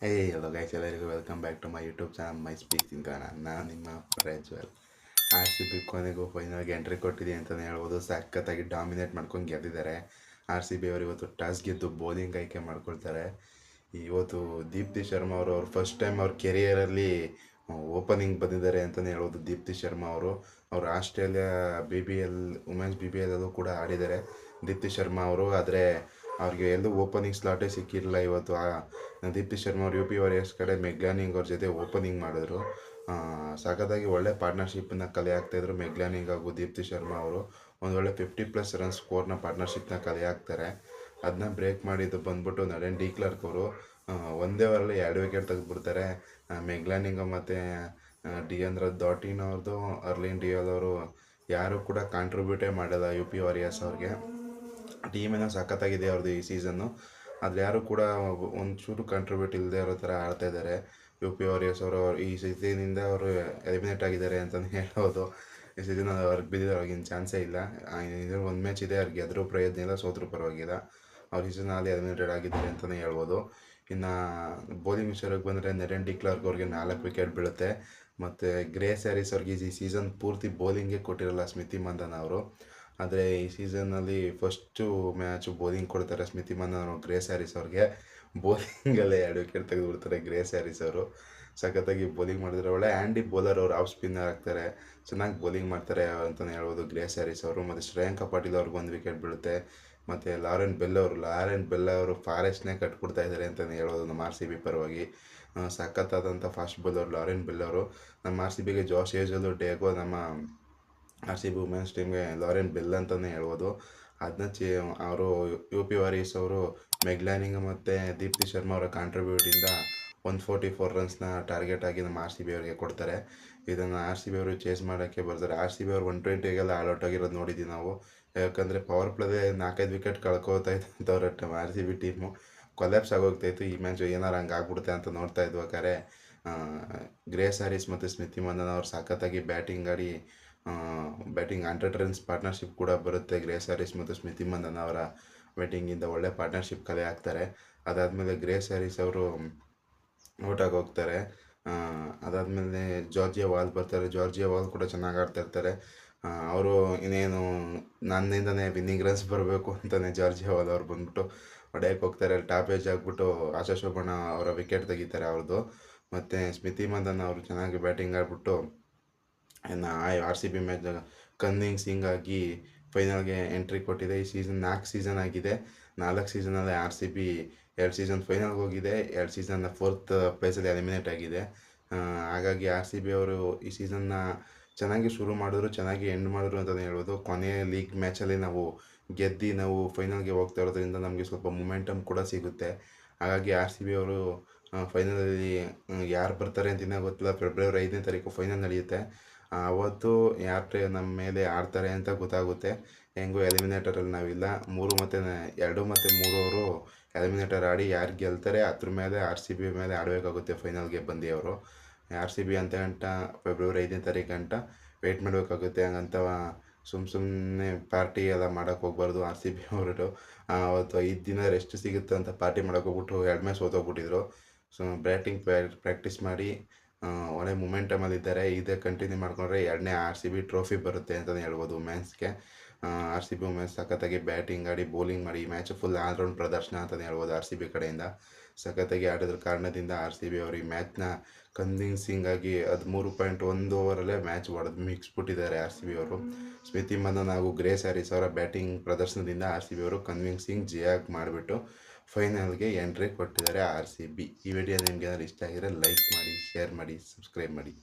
Hello guys, ಎಲ್ಲರಿಗೂ welcome back to my YouTube channel my speak in Kannada. ನಾನು ನಿಮ್ಮ Prajwal. RCB ಕೊನೆಗೂ ಫೈನಲ್ಗೆ ಎಂಟ್ರಿ ಕೊಟ್ಟಿದೆ ಅಂತಲೇ ಹೇಳ್ಬೋದು. ಸಖತ್ತಾಗಿ ಡಾಮಿನೇಟ್ ಮಾಡ್ಕೊಂಡು ಗೆದ್ದಿದ್ದಾರೆ. RCB ಅವರು ಇವತ್ತು ಟಾಸ್ ಗೆದ್ದು ಬೌಲಿಂಗ್ ಆಯ್ಕೆ ಮಾಡ್ಕೊಳ್ತಾರೆ. ಇವತ್ತು ದೀಪ್ತಿ ಶರ್ಮಾ ಅವರು ಫಸ್ಟ್ ಟೈಮ್ ಅವ್ರ ಕೆರಿಯರಲ್ಲಿ ಓಪನಿಂಗ್ ಬಂದಿದ್ದಾರೆ ಅಂತಲೇ ಹೇಳ್ಬೋದು. ದೀಪ್ತಿ ಶರ್ಮಾ ಅವರು ಆಸ್ಟ್ರೇಲಿಯಾ BBL ವುಮೆನ್ಸ್ BBL ಅಲ್ಲೂ ಕೂಡ ಆಡಿದ್ದಾರೆ ದೀಪ್ತಿ ಶರ್ಮಾ ಅವರು. ಆದರೆ ಅವ್ರಿಗೆ ಎಲ್ಲೂ ಓಪನಿಂಗ್ ಸ್ಲಾಟೇ ಸಿಕ್ಕಿರಲಿಲ್ಲ. ಇವತ್ತು ದೀಪ್ತಿ ಶರ್ಮಾ ಅವರು UP ವಾರಿಯರ್ಸ್ ಕಡೆ ಮೆಗ್ಲಾನಿಂಗ್ ಅವ್ರ ಜೊತೆ ಓಪನಿಂಗ್ ಮಾಡಿದ್ರು. ಸಖತ್ತಾಗಿ ಒಳ್ಳೆ ಪಾರ್ಟ್ನರ್ಶಿಪ್ಪನ್ನ ಕಲೆ ಹಾಕ್ತಾಯಿದ್ರು ಮೆಗ್ಲಾನಿಂಗ್ ಹಾಗೂ ದೀಪ್ತಿ ಶರ್ಮಾ ಅವರು. ಒಂದು ಒಳ್ಳೆ 50+ ರನ್ ಸ್ಕೋರ್ನ ಪಾರ್ಟ್ನರ್ಶಿಪ್ನ ಕಲೆ ಹಾಕ್ತಾರೆ. ಅದನ್ನ ಬ್ರೇಕ್ ಮಾಡಿದ್ದು ಬಂದ್ಬಿಟ್ಟು ನರೇನ್ ಡಿ ಕ್ಲಾರ್ಕ್ ಅವರು. ಒಂದೇ ಓವರಲ್ಲಿ 2 ವಿಕೆಟ್ ತೆಗೆದುಬಿಡ್ತಾರೆ. ಮೆಗ್ಲಾನಿಂಗ್ ಮತ್ತು ಡಿಯಂದ್ರ ಡಾಟಿನ್ ಅವ್ರದ್ದು, ಅರ್ಲಿನ್ ಡಿಯೋಲ್ ಅವರು ಯಾರೂ ಕೂಡ ಕಾಂಟ್ರಿಬ್ಯೂಟೇ ಮಾಡಲ್ಲ UP ವಾರಿಯರ್ಸ್ ಅವ್ರಿಗೆ. ಟೀಮೇನೋ ಸಖತ್ತಾಗಿದೆ ಅವ್ರದ್ದು ಈ ಸೀಸನ್ನು. ಆದರೆ ಯಾರೂ ಕೂಡ ಒಂಚೂರು ಕಾಂಟ್ರಿಬ್ಯೂಟ್ ಇಲ್ಲದೆ ಇರೋ ಥರ ಆಡ್ತಾ ಇದ್ದಾರೆ UP ವಾರಿಯರ್ಸ್ ಅವರು. ಈ ಸೀಸನಿಂದ ಅವರು ಎಲಿಮಿನೇಟ್ ಆಗಿದ್ದಾರೆ ಅಂತಲೇ ಹೇಳ್ಬೋದು. ಈ ಸೀಸನ್ ಅವ್ರಿಗೆ ಬಿದ್ದಿದ್ದಾರೆ, ಅವ್ರಿಗಿನ ಚಾನ್ಸೇ ಇಲ್ಲ. ಇದ್ರ ಒಂದು ಮ್ಯಾಚ್ ಇದೆ, ಅವ್ರಿಗೆ ಗೆದ್ದರೂ ಪ್ರಯೋಜನ ಇಲ್ಲ, ಸೋತ್ರೂ ಪರವಾಗಿಲ್ಲ. ಅವ್ರು ಈ ಸೀಸನಲ್ಲಿ ಎಲಿಮಿನೇಟೆಡ್ ಆಗಿದ್ದಾರೆ ಅಂತಲೇ ಹೇಳ್ಬೋದು. ಇನ್ನು ಬೌಲಿಂಗ್ ವಿಷಯಕ್ಕೆ ಬಂದರೆ ನರೇನ್ ಡಿ ಕ್ಲಾರ್ಕ್ ಅವ್ರಿಗೆ 4 ವಿಕೆಟ್ ಬೀಳುತ್ತೆ. ಮತ್ತು ಗ್ರೇಸ್ ಹ್ಯಾರಿಸ್ ಅವ್ರಿಗೆ ಈ ಸೀಸನ್ ಪೂರ್ತಿ ಬೌಲಿಂಗೇ ಕೊಟ್ಟಿರಲ್ಲ ಸ್ಮಿತಿ ಮಂದನ್ ಅವರು. ಆದರೆ ಈ ಸೀಸನ್ನಲ್ಲಿ ಫಸ್ಟು ಮ್ಯಾಚು ಬೌಲಿಂಗ್ ಕೊಡ್ತಾರೆ ಸ್ಮಿತಿ ಮಂದನ್ ಅವರು ಗ್ರೇಸ್ ಹ್ಯಾರಿಸ್ ಅವ್ರಿಗೆ. ಬೌಲಿಂಗಲ್ಲೇ 2 ವಿಕೆಟ್ ತೆಗೆದುಬಿಡ್ತಾರೆ ಗ್ರೇಸ್ ಹ್ಯಾರಿಸ್ ಅವರು. ಸಖತ್ತಾಗಿ ಬೌಲಿಂಗ್ ಮಾಡಿದ್ರೆ ಒಳ್ಳೆ ಆ್ಯಂಡಿ ಬೌಲರ್ ಅವರು, ಆಫ್ ಸ್ಪಿನ್ನರ್ ಆಗ್ತಾರೆ, ಚೆನ್ನಾಗಿ ಬೌಲಿಂಗ್ ಮಾಡ್ತಾರೆ ಅಂತಲೇ ಹೇಳ್ಬೋದು ಗ್ರೇಸ್ ಹ್ಯಾರಿಸ್ ಅವರು. ಮತ್ತು ಶ್ರೇಯಾಂಕ ಪಾಟೀಲ್ ಅವ್ರಿಗೆ 1 ವಿಕೆಟ್ ಬೀಳುತ್ತೆ. ಮತ್ತು ಲಾರೆನ್ ಬೆಲ್ ಅವರು ಫಾರೆಸ್ಟ್ನೇ ಕಟ್ಬಿಡ್ತಾ ಇದ್ದಾರೆ ಅಂತಲೇ ಹೇಳ್ಬೋದು ನಮ್ಮ RCB ಪರವಾಗಿ. ಸಖತ್ತಾದಂಥ ಫಾಸ್ಟ್ ಬೌಲರ್ ಲಾರೆನ್ ಬೆಲ್ ಅವರು. ನಮ್ಮ RCBಗೆ ಜಾಸ್ ಹೇಜಲ್ ಡೇಗೋ, ನಮ್ಮ RCB ವುಮೆನ್ಸ್ ಟೀಮ್ಗೆ ಲಾರೆನ್ ಬೆಲ್ ಅಂತಲೇ ಹೇಳ್ಬೋದು. ಅದನ್ನ ಅವರು UP ವಾರಿಯರ್ಸ್ ಅವರು ಮೆಗ್ಲಾನಿಂಗ್ ಮತ್ತು ದೀಪ್ತಿ ಶರ್ಮಾ ಅವರ ಕಾಂಟ್ರಿಬ್ಯೂಟಿಂದ 144 ರನ್ಸ್ನ ಟಾರ್ಗೆಟ್ ಆಗಿ ನಮ್ಮ RCB ಅವರಿಗೆ ಕೊಡ್ತಾರೆ. ಇದನ್ನು RCB ಅವರು ಚೇಸ್ ಮಾಡೋಕ್ಕೆ ಬರ್ತಾರೆ. RCB ಅವರು 120ಗೆಲ್ಲ ಆಲ್ಔಟ್ ಆಗಿರೋದು ನೋಡಿದ್ದೀವಿ ನಾವು. ಯಾಕಂದರೆ ಪವರ್ ಪ್ಲೇದೇ 4-5 ವಿಕೆಟ್ ಕಳ್ಕೋತಾ ಇದ್ದಂಥವ್ರು ನಮ್ಮ RCB ಟೀಮು. ಕೊಲ್ಯಾಪ್ಸ್ ಆಗೋಗ್ತಾಯಿತ್ತು. ಈ ಮ್ಯಾಚ್ ಏನಾರು ಹಂಗೆ ಆಗ್ಬಿಡುತ್ತೆ ಅಂತ ನೋಡ್ತಾ ಇದ್ಬೇಕಾದ್ರೆ ಗ್ರೇಸ್ ಹ್ಯಾರಿಸ್ ಮತ್ತು ಸ್ಮಿತಿ ಮಂದನ್ ಅವರು ಸಖತ್ತಾಗಿ ಬ್ಯಾಟಿಂಗ್ ಆಡಿ ಬ್ಯಾಟಿಂಗ್ 100 ರನ್ಸ್ ಪಾರ್ಟ್ನರ್ಶಿಪ್ ಕೂಡ ಬರುತ್ತೆ. ಗ್ರೇಸ್ ಹ್ಯಾರಿಸ್ ಮತ್ತು ಸ್ಮಿತಿ ಮಂದನ್ ಅವರ ಬ್ಯಾಟಿಂಗಿಂದ ಒಳ್ಳೆ ಪಾರ್ಟ್ನರ್ಶಿಪ್ ಕಲೆ ಹಾಕ್ತಾರೆ. ಅದಾದಮೇಲೆ ಗ್ರೇಸ್ ಹ್ಯಾರಿಸ್ ಅವರು ಔಟಾಗಿ ಹೋಗ್ತಾರೆ. ಅದಾದಮೇಲೆ ಜಾರ್ಜಿಯಾ ವಾಲ್ ಬರ್ತಾರೆ. ಜಾರ್ಜಿಯಾ ವಾಲ್ ಕೂಡ ಚೆನ್ನಾಗಿ ಆಡ್ತಾಯಿರ್ತಾರೆ. ಅವರು ಇನ್ನೇನು ನನ್ನಿಂದನೇ ವಿನ್ನಿಂಗ್ ರನ್ಸ್ ಬರಬೇಕು ಅಂತಲೇ ಜಾರ್ಜಿಯಾ ವಾಲ್ ಅವ್ರು ಬಂದ್ಬಿಟ್ಟು ಹೊಡೆಯಕ್ಕೆ ಹೋಗ್ತಾರೆ. ಟಾಪ್ ಏಜ್ ಆಗಿಬಿಟ್ಟು ಆಶಾ ಶೋಭಣ್ಣ ಅವರ ವಿಕೆಟ್ ತೆಗಿತಾರೆ ಅವ್ರದ್ದು. ಮತ್ತು ಸ್ಮಿತಿ ಮಂದನ್ ಅವರು ಚೆನ್ನಾಗಿ ಬ್ಯಾಟಿಂಗ್ ಆಡಿಬಿಟ್ಟು ಇನ್ನು RCB ಮ್ಯಾಚ್ನಾಗ ಕನ್ವಿಂಗ್ ಸಿಂಗ್ ಆಗಿ ಫೈನಲ್ಗೆ ಎಂಟ್ರಿ ಕೊಟ್ಟಿದೆ. ಈ ಸೀಸನ್ 4 ಸೀಸನ್ ಆಗಿದೆ. 4 ಸೀಸನಲ್ಲಿ RCB 2 ಸೀಸನ್ ಫೈನಲ್ಗೆ ಹೋಗಿದೆ, 2 ಸೀಸನ್ನ 4th ಪ್ಲೇಸಲ್ಲಿ ಎಲಿಮಿನೇಟ್ ಆಗಿದೆ. ಹಾಗಾಗಿ RCB ಅವರು ಈ ಸೀಸನ್ನ ಚೆನ್ನಾಗಿ ಶುರು ಮಾಡಿದ್ರು, ಚೆನ್ನಾಗಿ ಎಂಡ್ ಮಾಡಿದ್ರು ಅಂತಲೇ ಹೇಳ್ಬೋದು. ಕೊನೆಯ ಲೀಗ್ ಮ್ಯಾಚಲ್ಲಿ ನಾವು ಗೆದ್ದು ನಾವು ಫೈನಲ್ಗೆ ಹೋಗ್ತಾ ಇರೋದ್ರಿಂದ ನಮಗೆ ಸ್ವಲ್ಪ ಮೊಮೆಂಟಮ್ ಕೂಡ ಸಿಗುತ್ತೆ. ಹಾಗಾಗಿ RCB ಅವರು ಫೈನಲಲ್ಲಿ ಯಾರು ಬರ್ತಾರೆ ಅಂತ ಇನ್ನೂ ಗೊತ್ತಿಲ್ಲ. ಫೆಬ್ರವರಿ 5ನೇ ತಾರೀಕು ಫೈನಲ್ ನಡೆಯುತ್ತೆ. ಅವತ್ತು ಯಾರು ನಮ್ಮ ಮೇಲೆ ಆಡ್ತಾರೆ ಅಂತ ಗೊತ್ತಾಗುತ್ತೆ. ಹೆಂಗೂ ಎಲಿಮಿನೇಟರಲ್ಲಿ ನಾವಿಲ್ಲ. 2 ಮತ್ತು 3 ಅವರು ಎಲಿಮಿನೇಟರ್ ಆಡಿ ಯಾರು ಗೆಲ್ತಾರೆ ಅದ್ರ ಮೇಲೆ RCB ಮೇಲೆ ಆಡಬೇಕಾಗುತ್ತೆ ಫೈನಲ್ಗೆ ಬಂದು ಅವರು. RCB ಅಂತ ಗಂಟ ಫೆಬ್ರವರಿ 5ನೇ ತಾರೀಕು ಗಂಟ ವೆಯ್ಟ್ ಮಾಡಬೇಕಾಗುತ್ತೆ. ಹಂಗಂತ ಸುಮ್ಮನೆ ಪಾರ್ಟಿ ಎಲ್ಲ ಮಾಡೋಕ್ಕೆ ಹೋಗ್ಬಾರ್ದು RCB ಅವರು. ಅವತ್ತು 5 ದಿನ ರೆಸ್ಟ್ ಸಿಗುತ್ತೆ ಅಂತ ಪಾರ್ಟಿ ಮಾಡೋಕೆ ಹೋಗ್ಬಿಟ್ಟು 2 ಮ್ಯಾಚ್ ಸೋತೋಗ್ಬಿಟ್ಟಿದ್ರು. ಸೊ ಬ್ಯಾಟಿಂಗ್ ಪ್ರಾಕ್ಟೀಸ್ ಮಾಡಿ ಒಳ್ಳೆ ಮೊಮೆಂಟಮಲ್ಲಿದ್ದಾರೆ. ಇದೇ ಕಂಟಿನ್ಯೂ ಮಾಡಿಕೊಂಡ್ರೆ 2ನೇ RCB ಟ್ರೋಫಿ ಬರುತ್ತೆ ಅಂತಲೇ ಹೇಳ್ಬೋದು ವುಮೆನ್ಸ್ಗೆ. RCB ವುಮೆನ್ಸ್ ಸಖತ್ತಾಗಿ ಬ್ಯಾಟಿಂಗ್ ಆಡಿ ಬೌಲಿಂಗ್ ಮಾಡಿ ಈ ಮ್ಯಾಚ್ ಫುಲ್ ಆಲ್ರೌಂಡ್ ಪ್ರದರ್ಶನ ಅಂತಲೇ ಹೇಳ್ಬೋದು RCB ಕಡೆಯಿಂದ. ಸಖತ್ತಾಗಿ ಆಡಿದ್ರ ಕಾರಣದಿಂದ RCB ಅವರು ಈ ಮ್ಯಾಚ್ನ ಕನ್ವಿನ್ಸಿಂಗ್ ಆಗಿ 13.1 ಓವರಲ್ಲೇ ಮ್ಯಾಚ್ ಹೊಡೆದು ಮಿಕ್ಸ್ಬಿಟ್ಟಿದ್ದಾರೆ RCB ಅವರು. ಸ್ಮಿತಿ ಮಂದನ್ ಹಾಗೂ ಗ್ರೇಸ್ ಹ್ಯಾರಿಸ್ ಅವರ ಬ್ಯಾಟಿಂಗ್ ಪ್ರದರ್ಶನದಿಂದ RCB ಅವರು ಕನ್ವಿನ್ಸಿಂಗ್ ಜಯಾಗಿ ಮಾಡಿಬಿಟ್ಟು ಫೈನಲ್ಗೆ ಎಂಟ್ರಿ ಕೊಟ್ಟಿದ್ದಾರೆ RCB. ಈ ವಿಡಿಯೋ ನಿಮಗೆ ಏನಾದ್ರು ಇಷ್ಟ ಆಗಿದ್ರೆ ಲೈಕ್ ಮಾಡಿ, ಶೇರ್ ಮಾಡಿ, ಸಬ್ಸ್ಕ್ರೈಬ್ ಮಾಡಿ.